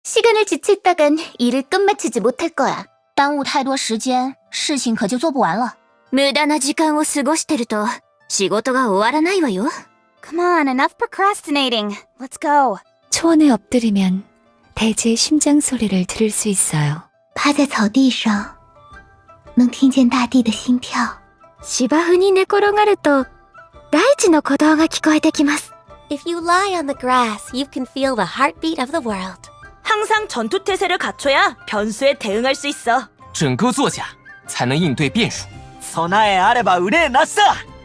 시간을 지체했다간 일을 끝마치지 못할 거야. 耽误太多时间，事情可就做不完了。無駄な時間を過ごしてると仕事が終わらないわよ。 Come on, enough procrastinating. Let's go. 초원에 엎드리면 대지의 심장 소리를 들을 수 있어요. 趴在草地上能听见大地的心跳。芝生に寝転がると大地の鼓動が聞こえてきます。 If you lie on the grass, you can feel the heartbeat of the world. 항상 전투 태세를 갖춰야 변수에 대응할 수 있어. 整个作家才能应对变数。 선하에 아래바 은혜 났어.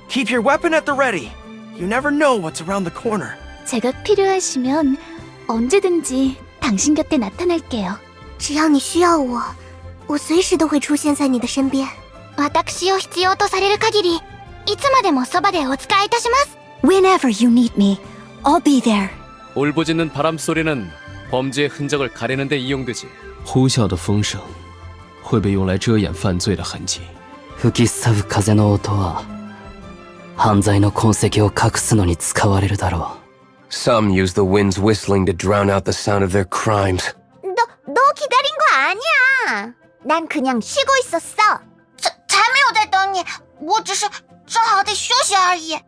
Keep your weapon at the ready. You never know what's around the corner. 제가 필요하시면 언제든지 당신 곁에 나타날게요. 只要你需要我，我随时都会出现在你的身边。私を必要とされる限り、いつまでもそばでお仕えいたします。 Whenever you need me, I'll be there. 울부짖는 바람 소리는 범죄의 흔적을 가리는 데 이용되지. 呼啸的风声会被用来遮掩犯罪的痕迹。吹きすさぶ風の音は犯罪の痕跡を隠すのに使われるだろう。 Some use the wind's whistling to drown out the sound of their crimes. 너 기다린 거 아니야. 난 그냥 쉬고 있었어. 잠이 오다더니 我只是正好得休息而已。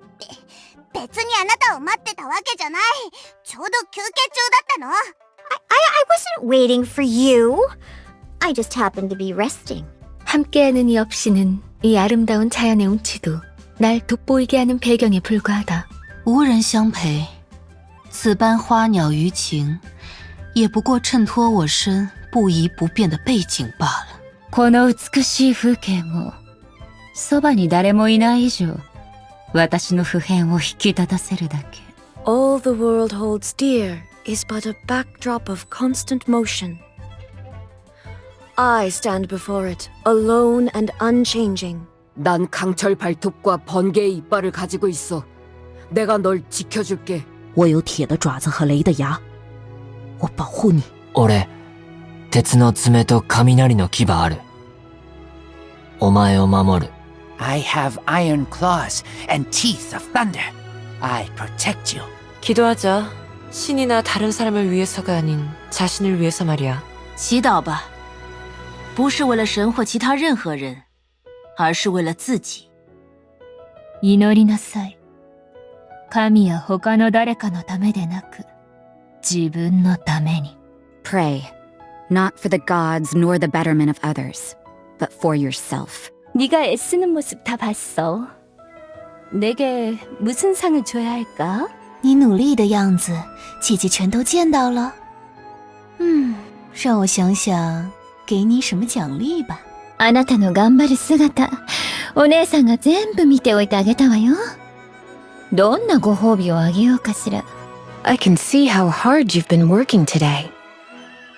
別にあなたを待ってたわけじゃない。ちょうど休憩中だったの。I wasn't waiting for you. I just happened to be resting. 함께하는 이 없이는 이 아름다운 자연의 운치도 날 돋보이게 하는 배경에 불과하다. 无人相陪，此般花鸟鱼情，也不过衬托我身不移不变的背景罢了。この美しい風景もそばに誰もいない以上、私の普遍を引き立たせるだけ。 All the world holds dear is but a backdrop of constant motion. I stand before it, alone and unchanging. 난 강철 발톱과 번개의 이빨을 가지고 있어. 내가 널 지켜줄게. 我有铁的爪子和雷的牙，我保护你。俺、鉄の爪と雷の牙ある。お前を守る。 I have iron claws and teeth of thunder. I protect you. 기도하자. 신이나 다른 사람을 위해서가 아닌 자신을 위해서 말이야. 祈祷吧，不是为了神或其他任何人，而是为了自己。祈りなさい。神や他の誰かのためでなく、自分のために。 Pray, not for the gods nor the betterment of others, but for yourself. 네가 애쓰는 모습 다 봤어. 내게 무슨 상을 줘야 할까? 你努力的样子，姐姐全都见到了。让我想想，给你什么奖励吧。あなたの頑張る姿、お姉さんが全部見ておいてあげたわよ。どんなご褒美をあげようかしら。 I can see how hard you've been working today.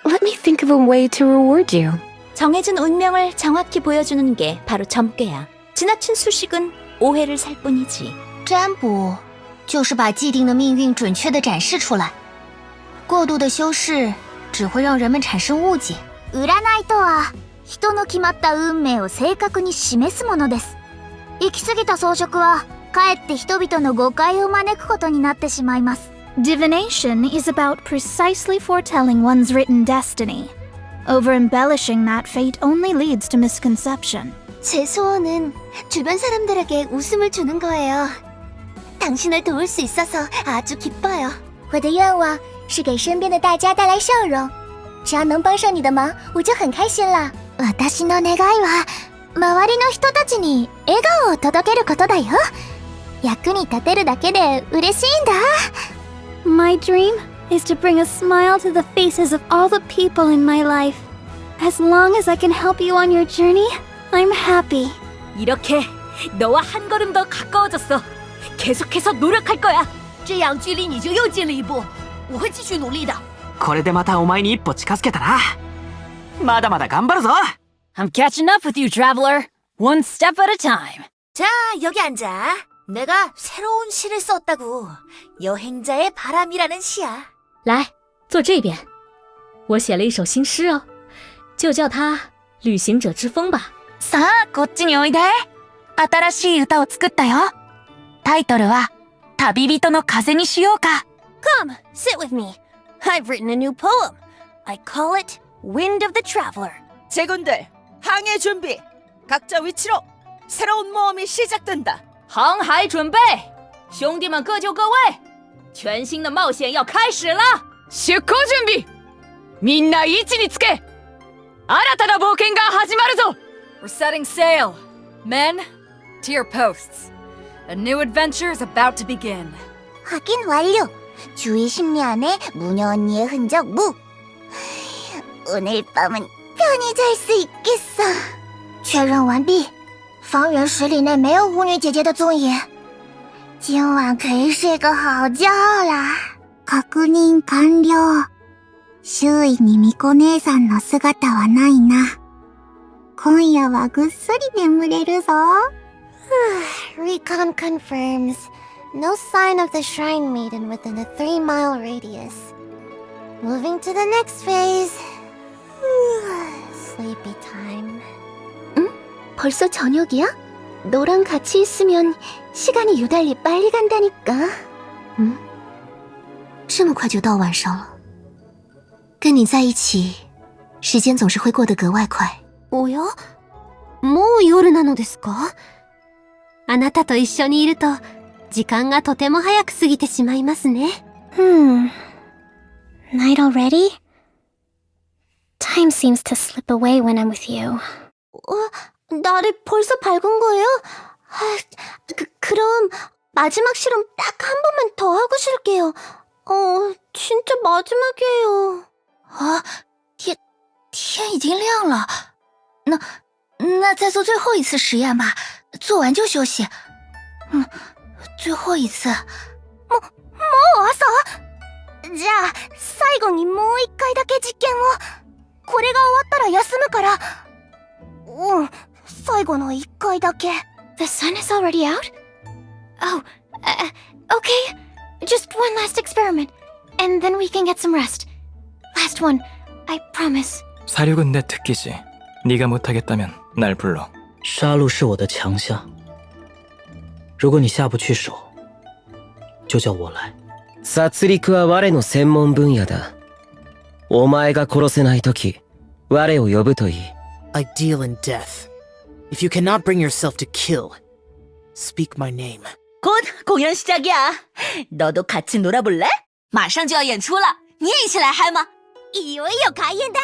Let me think of a way to reward you. 정해진 운명을 정확히 보여주는 게 바로 점괘야. 지나친 수식은 오해를 살 뿐이지. 占卜就是把既定的命运准确地展示出来，过度的修饰只会让人们产生误解。占いとは人の決まった運命を正確に示すものです。行き過ぎた装飾はかえって人々の誤解を招くことになってしまいます。Divination is about precisely foretelling one's written destiny. Over-embellishing that fate only leads to misconception. 제 소원은 주변 사람들에게 웃음을 주는 거예요. 당신을 도울 수 있어서 아주 기뻐요. 我的愿望是给身边的大家带来笑容。只要能帮上你的忙，我就很开心了。私の願いは周りの人たちに笑顔を届けることだよ。役に立てるだけで嬉しいんだ。My dream is to bring a smile to the faces of all the people in my life. As long as I can help you on your journey, I'm happy. 이렇게 너와 한 걸음 더 가까워졌어. 계속해서 노력할 거야. 这样距离你就又近了一步。我会继续努力的。これでまたお前に一歩近づけたな。まだまだ頑張るぞ。 I'm catching up with you, traveler. One step at a time. 자, 여기 앉아. 내가 새로운 시를 썼다고. 여행자의 바람이라는 시야. 来，坐这边。我写了一首新诗哦，就叫它《旅行者之风》吧。さあ、こっちにおいで。新しい歌を作ったよ。タイトルは旅人の風にしようか。 Come, sit with me. I've written a new poem. I call it Wind of the Traveler. 제군들, 항해 준비. 각자 위치로. 새로운 모험이 시작된다. 航海准备，兄弟们各就各位，全新的冒险要开始了。出航準備。みんな位置につけ。新たな冒険が始まるぞ。We're setting sail. Men, to your posts. A new adventure is about to begin. 확인 완료. 주의 심리 안에 무녀 언니의 흔적 무. 오늘 밤은 편히 잘 수 있겠어. 确认完毕。方圆10里内没有巫女姐姐的踪影。今晚可以睡个好觉啦。確認完了。周囲に巫女姉さんの姿はないな。今夜はぐっすり眠れるぞ。Recon confirms. No sign of the Shrine Maiden within a 3-mile radius. Moving to the next phase. Sleepy time. 응? 벌써 저녁이야? 너랑 같이 있으면 시간이 유달리 빨리 간다니까. 응? 这么快就到晚上了。跟你在一起，时间总是会过得格外快。おや？もう夜なのですか？あなたと一緒にいると、時間がとても早く過ぎてしまいますね。Night already? Time seems to slip away when I'm with you. 날이 벌써 밝은 거예요? 그럼 마지막 실험 딱 한 번만 더 하고 실게요. 진짜 마지막이에요. 天已经亮了。那再做最后一次实验吧，做完就休息。最後一次。もう朝？じゃあ最後にもう一回だけ実験を。これが終わったら休むから。最後の一回だけ。The sun is already out? Oh, okay. Just one last experiment, and then we can get some rest. Last one, I promise. 사륙은 내 특기지. 네가 못하겠다면 날 불러. 杀戮是我的强项。如果你下不去手，就叫我来。殺戮は我の専門分野だ。お前が殺せないとき、我を呼ぶといい。I deal in death. If you cannot bring yourself to kill, speak my name. 곧 공연 시작이야. 너도 같이 놀아볼래? 马上就要演出了，你也一起来嗨吗？いよいよ開演だ。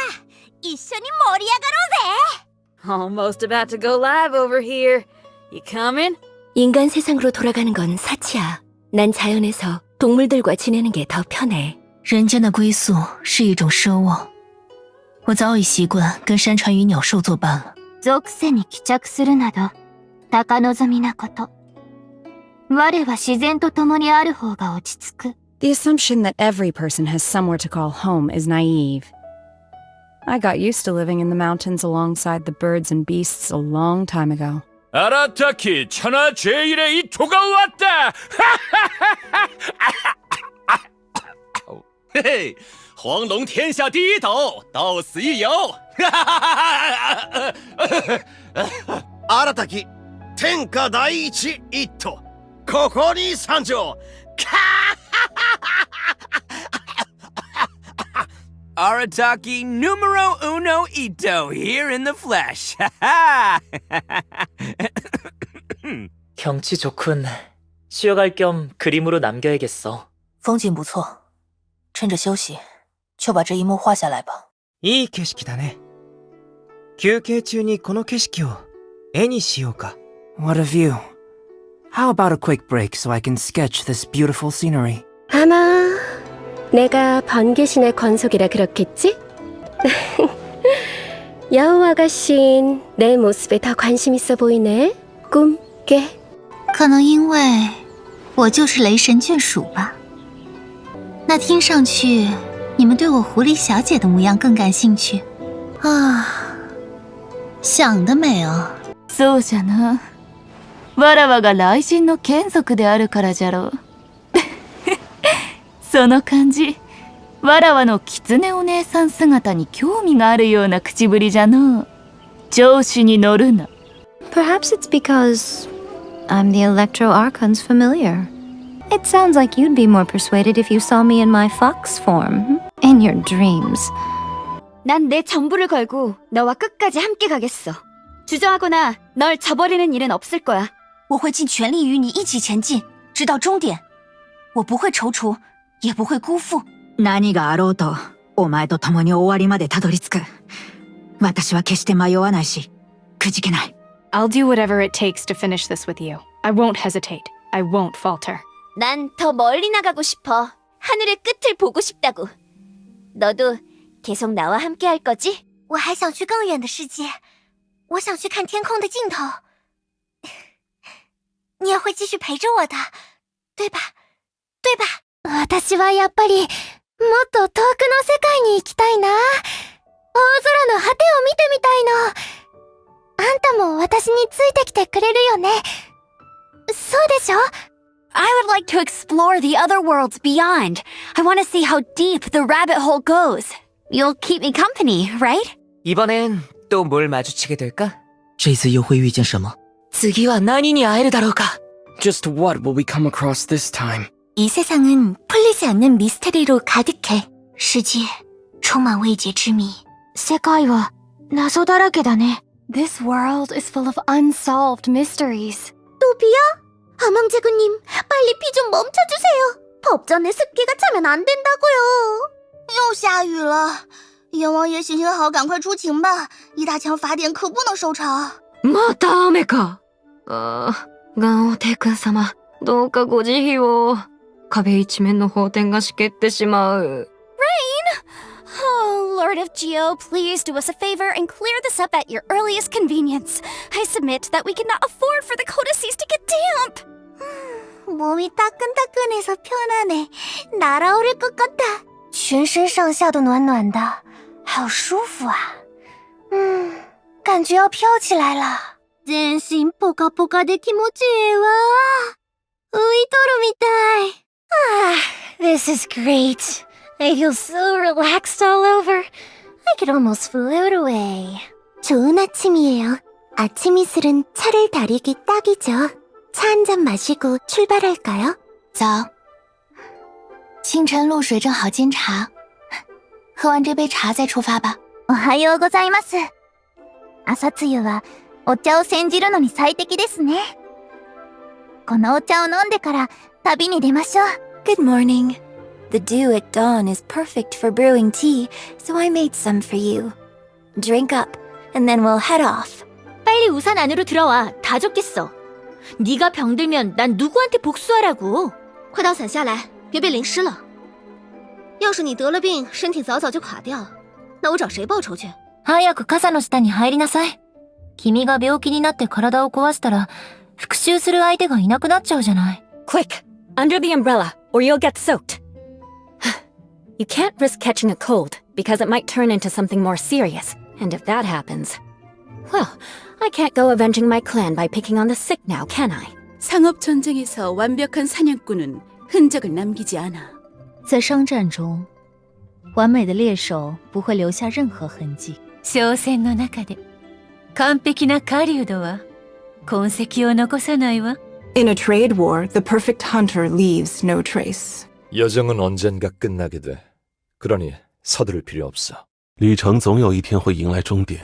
一緒に盛り上がろうぜ。 Almost about to go live over here. You coming? 인간 세상으로 돌아가는 건 사치야. 난 자연에서 동물들과 지내는 게 더 편해. 人间的归宿是一种奢望，我早已习惯跟山川与鸟兽作伴了。属性に帰着するなど、高望みなこと。我は自然と共にある方が落ち着く。The assumption that every person has somewhere to call home is naive. I got used to living in the mountains alongside the birds and beasts a long time ago. 아라타키 천하 제일의 이 토가 왔다. 헤헤, 黄龙天下第一斗，到此一游。新たき天下第一一頭、ここに参上。Arataki numero uno ito here in the flesh. 경치 좋군. 쉬어갈 겸 그림으로 남겨야겠어. 风景不错，趁着休息，就把这一幕画下来吧。いい景色だね。休憩中にこの景色を絵にしようか。What a view. How about a quick break so I can sketch this beautiful scenery? 아마 내가 번개신의 권속이라 그렇겠지? 여우 아가씨는 내 모습에 더 관심 있어 보이네. 꿈깨. 可能因为我就是雷神眷属吧。那听上去你们对我狐狸小姐的模样更感興趣啊？想得美啊！そうじゃな。わらわが雷神の眷属であるからじゃろう。その感じ、わらわの狐お姉さん姿に興味があるような口ぶりじゃのう。調子に乗るな。Perhaps it's because I'm the Electro Archon's familiar. It sounds like you'd be more persuaded if you saw me in my fox form, in your dreams. 난 내 전부를 걸고 너와 끝까지 함께 가겠어. 주저하거나 널 저버리는 일은 없을 거야. 我会尽全力与你一起前进，直到终点。我不会踌躇，也不会辜负。何があろうと、お前と共に終わりまでたどり着く。私は決して迷わないし、くじけない。 I'll do whatever it takes to finish this with you. I won't hesitate. I won't falter. 난 더 멀리 나가고 싶어. 하늘의 끝을 보고 싶다고. 너도 계속 나와 함께 할 거지? 我还想去更远的世界。我想去看天空的尽头。你也会继续陪着我的，对吧？对吧？私はやっぱりもっと遠くの世界に行きたいな。大空の果てを見てみたいの。あんたも私についてきてくれるよね。そうでしょ？ I would like to explore the other worlds beyond. I want to see how deep the rabbit hole goes. You'll keep me company, right? 이번엔 또 뭘 마주치게 될까? 这次又会遇见什么？ 次は何に会えるだろうか? Just what will we come across this time? 이 세상은 풀리지 않는 미스테리로 가득해. 世界充满未解之谜。世界は謎だらけだね。This world is full of unsolved mysteries. 또비야? 아망제구님, 빨리 피 좀 멈춰주세요. 법전에 습기가 차면 안 된다고요. 又下雨了，阎王爷行行好，赶快出勤吧！一大强法典可不能收场。また雨か。ガオテ君様、どうかご慈悲を。壁一面の法典がしけってしまう。Rain! Oh, Lord of Geo, please do us a favor and clear this up at your earliest convenience. I submit that we cannot afford for the codices to get damp. 몸이 따끈따끈해서 편하네. 날아오를 것 같아. 全身上下都暖暖的，好舒服啊。感觉要飘起来了。全身ポカポカで気持ちいいわ。浮いとるみたい。This is great. I feel so relaxed all over. I could almost float away. 좋은 아침이에요. 아침 이슬은 차를 다리기 딱이죠. 차 한 잔 마시고 출발할까요? 走。清晨露水正好煎茶，喝完这杯茶再出发吧。おはようございます。朝露はお茶を煎じるのに最適ですね。このお茶を飲んでから旅に出ましょう。Good morning. The dew at dawn is perfect for brewing tea, so I made some for you. Drink up, and then we'll head off. 빨리 우산 안으로 들어와. 다 젖겠어. 네가 병들면 난 누구한테 복수하라고. 快到伞下来，别被淋湿了。要是你得了病，身体早早就垮掉，那我找谁报仇去？早く傘の下に入りなさい。君が病気になって体を壊したら、復讐する相手がいなくなっちゃうじゃない。Quick! Under the umbrella, or you'll get soaked. You can't risk catching a cold, because it might turn into something more serious. And if that happens... Well, I can't go avenging my clan by picking on the sick now, can I? 상업 전쟁에서 완벽한 사냥꾼은 흔적을 남기지 않아. 在商战中，完美的猎手不会留下任何痕迹。商戦の中で、完璧な狩人は痕跡を残さないわ。In a trade war, the perfect hunter leaves no trace. 여정은 언젠가 끝나게 돼. 그러니 서두를 필요 없어. 旅程总有一天会迎来终点，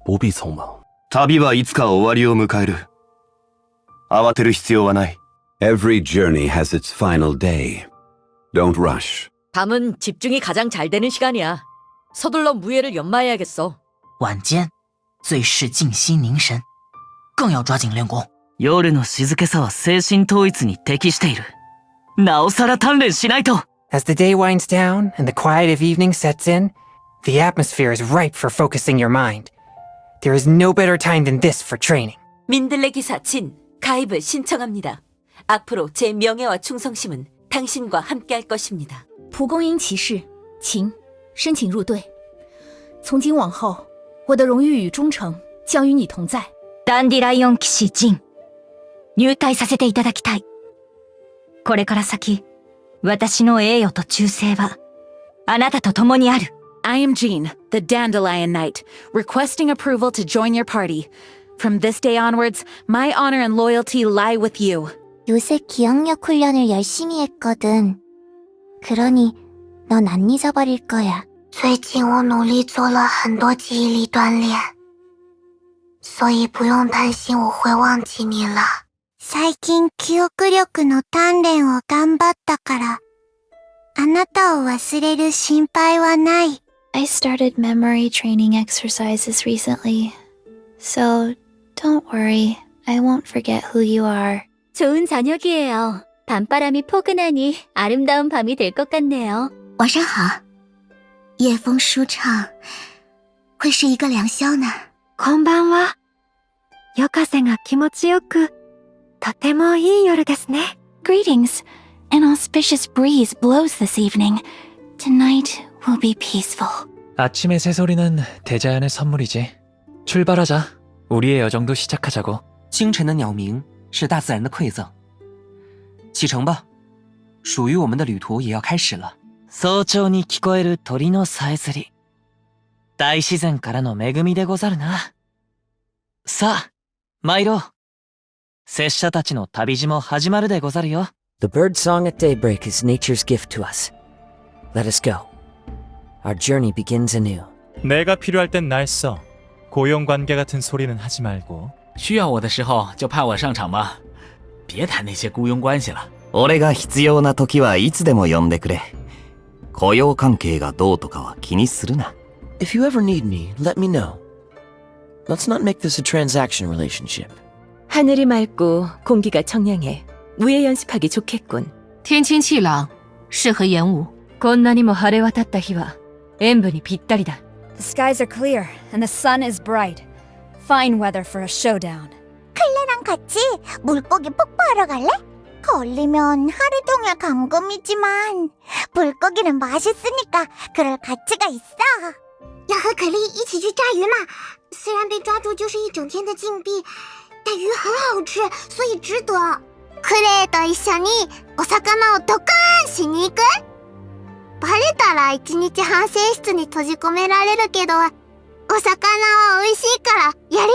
不必匆忙。旅はいつか終わりを迎える。慌てる必要はない。Every journey has its final day. Don't rush. 밤은 집중이 가장 잘 되는 시간이야. 서둘러 무예를 연마해야겠어. 晚间最是静心凝神，更要抓紧练功。夜の静けさは精神統一に適している。なおさら鍛錬しないと。As the day winds down and the quiet of evening sets in, the atmosphere is ripe for focusing your mind. There is no better time than this for training. 민들레 기사 진, 가입을 신청합니다. 앞으로 제 명예와 충성심은 당신과 함께할 것입니다. 蒲公英骑士秦申请入队。从今往后，我的荣誉与忠诚将与你同在。ダンディライオン騎士ジン、入隊させていただきたい。これから先、私の栄誉と忠誠はあなたと共にある。I am Jean, the Dandelion Knight, requesting approval to join your party. From this day onwards, my honor and loyalty lie with you. 요새 기억력 훈련을 열심히 했거든. 그러니 넌 안 잊어버릴 거야. 最近我努力做了很多记忆力锻炼，所以不用担心我会忘记你了。最近記憶力の鍛錬を頑張ったから、あなたを忘れる心配はない。 I started memory training exercises recently, so don't worry, I won't forget who you are. 좋은 저녁이에요. 밤바람이 포근하니 아름다운 밤이 될 것 같네요. 晚上好，夜风舒畅，会是一个良宵呢。こんばんは。夜風が気持ちよく、とてもいい夜ですね。 Greetings. An auspicious breeze blows this evening. Tonight will be peaceful. 아침의 새소리는 대자연의 선물이지. 출발하자. 우리의 여정도 시작하자고. 清晨的鸟鸣是大自然的馈赠。启程吧，属于我们的旅途也要开始了。早朝に聞こえる鳥のさえずり。大自然からの恵みでござるな。さあ、参ろう。拙者たちの旅路も始まるでござるよ。The bird song at daybreak is nature's gift to us. Let us go. Our journey begins anew. 내가 필요할 땐 날 써. 고용관계 같은 소리는 하지 말고. 需要我的时候就派我上场吧，别谈那些雇佣关系了。俺が必要な時はいつでも呼んでくれ。雇用関係がどうとかは気にするな。If you ever need me, let me know. Let's not make this a transaction relationship. 하늘이 맑고 공기가 청량해. 무예 연습하기 좋겠군. 天清气朗，适合演武。こんなにも晴れ渡った日は演舞にぴったりだ。 The skies are clear and the sun is bright. Fine weather for a showdown. 클레랑 같이 물고기 폭포하러 갈래? 걸리면 하루 종일 감금이지만 물고기는 맛있으니까 그럴 가치가 있어. 要和可莉一起去抓鱼嘛？虽然被抓住就是一整天的禁闭，但鱼很好吃，所以值得。クレイと一緒にお魚をドカーンしに行く？バレたら1日反省室に閉じ込められるけど、お魚は美味しいからやりがいあ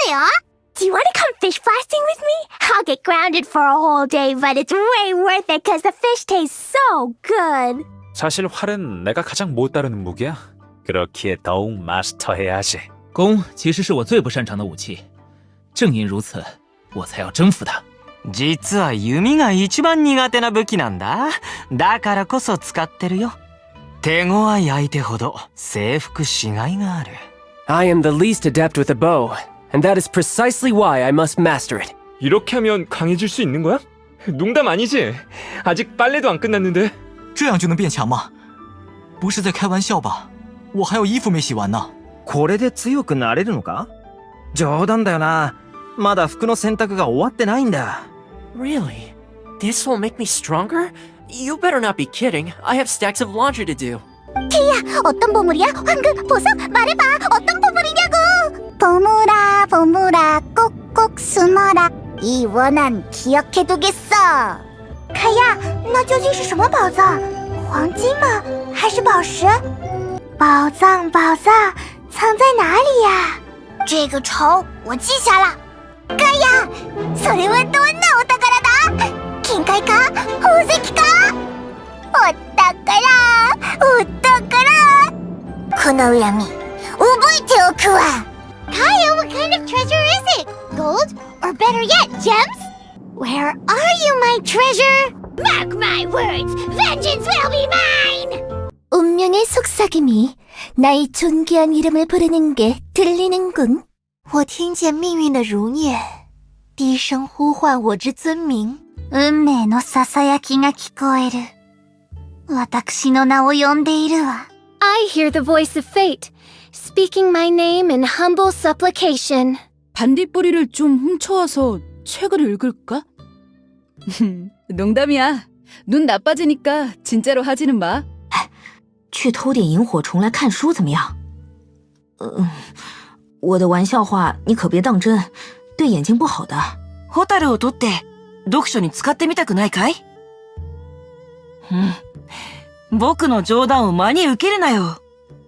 るよ。 Do you want to come fish blasting with me? I'll get grounded for a whole day, but it's way worth it because the fish tastes so good. 사실 활은 내가 가장 못 다루는 무기야. 그렇기에 더욱 마스터해야 하지. 弓其实是我最不擅长的武器，正因如此，我才要征服它。実は弓が一番苦手な武器なんだ。だからこそ使ってるよ。手強い相手ほど征服しがいがある。 I am the least adept with a bow, and that is precisely why I must master it. 이렇게 하면 강해질 수 있는 거야? 농담 아니지? 아직 빨래도 안 끝났는데. 这样就能变强吗？不是在开玩笑吧？我还有衣服没洗完呢。これで強くなれるのか？冗談だよな。まだ服の洗濯が終わってないんだ。 Really? This will make me stronger? You better not be kidding. I have stacks of laundry to do. 케이야, 어떤 보물이야? 황금, 보석? 말해봐. 어떤 보물이냐고. 보물아, 보물아, 꼭꼭 숨어라. 이 원한 기억해두겠어. 카야, 那究竟是什么宝藏？黄金吗？还是宝石？宝藏，宝藏，藏在哪里呀？这个仇我记下了。カヤ、それはどんなお宝だ？金塊か？宝石か？お宝、お宝。この恨み、覚えておくわ。Kaya, what kind of treasure is it? Gold? Or better yet, gems? Where are you, my treasure? Mark my words, vengeance will be mine! 운명의 속삭임이 나의 존귀한 이름을 부르는 게 들리는군. 我听见命运的如念，低声呼唤我之尊名。運命のささやきが聞こえる。私の名を呼んでいるわ。I hear the voice of fate, speaking my name in humble supplication. 반딧불이를 좀 훔쳐와서 책을 읽을까? 농담이야. 눈 나빠지니까 진짜로 하지는 마. 去偷点萤火虫来看书怎么样？我的玩笑话你可别当真，对眼睛不好的。ホタルを取って読書に使ってみたくないかい？僕の冗談を真に受けるなよ。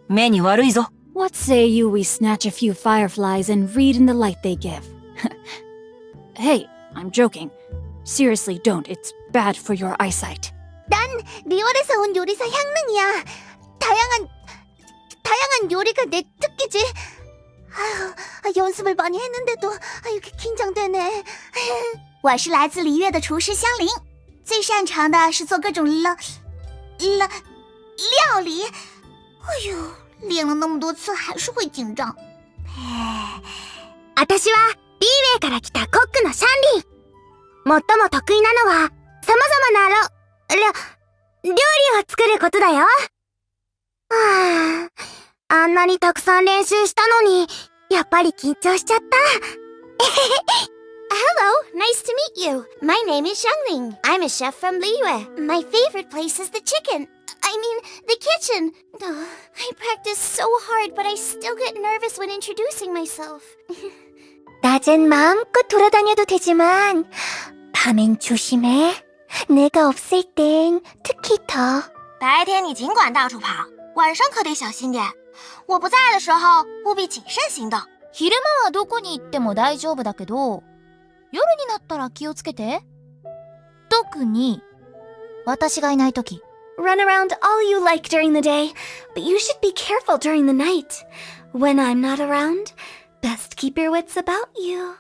目に悪いぞ。What say you we snatch a few fireflies and read in the light they give? Hey, I'm joking. Seriously, don't. It's bad for your eyesight. 난 리얼에서 온 요리사 향릉이야. 다양한 다양한 요리가 내 특기지. 아휴, 연습을 많이 했는데도 이렇게 긴장되네. 我是来自璃月的厨师香菱，最擅长的是做各种料理。哎呦，练了那么多次还是会緊張。私はリーウェイから来たコックのシャンリン。最も得意なのは様々な料理を作ることだよ。あんなにたくさん練習したのに、やっぱり緊張しちゃった。Hello, nice to meet you. My name is Xiangling. I'm a chef from Liyue. My favorite place is the chicken. I mean, the kitchen. I practice so hard, but I still get nervous when introducing myself. 낮엔 마음껏 돌아다녀도 되지만 밤엔 조심해. 내가 없을 땐 특히 더. 白天你尽管到处跑，晚上可得小心点。我不在的时候，务必谨慎行動。昼間はどこに行っても大丈夫だけど、夜になったら気をつけて。特に私がいないとき。Run around all you like during the day, but you should be careful during the night. When I'm not around, best keep your wits about you.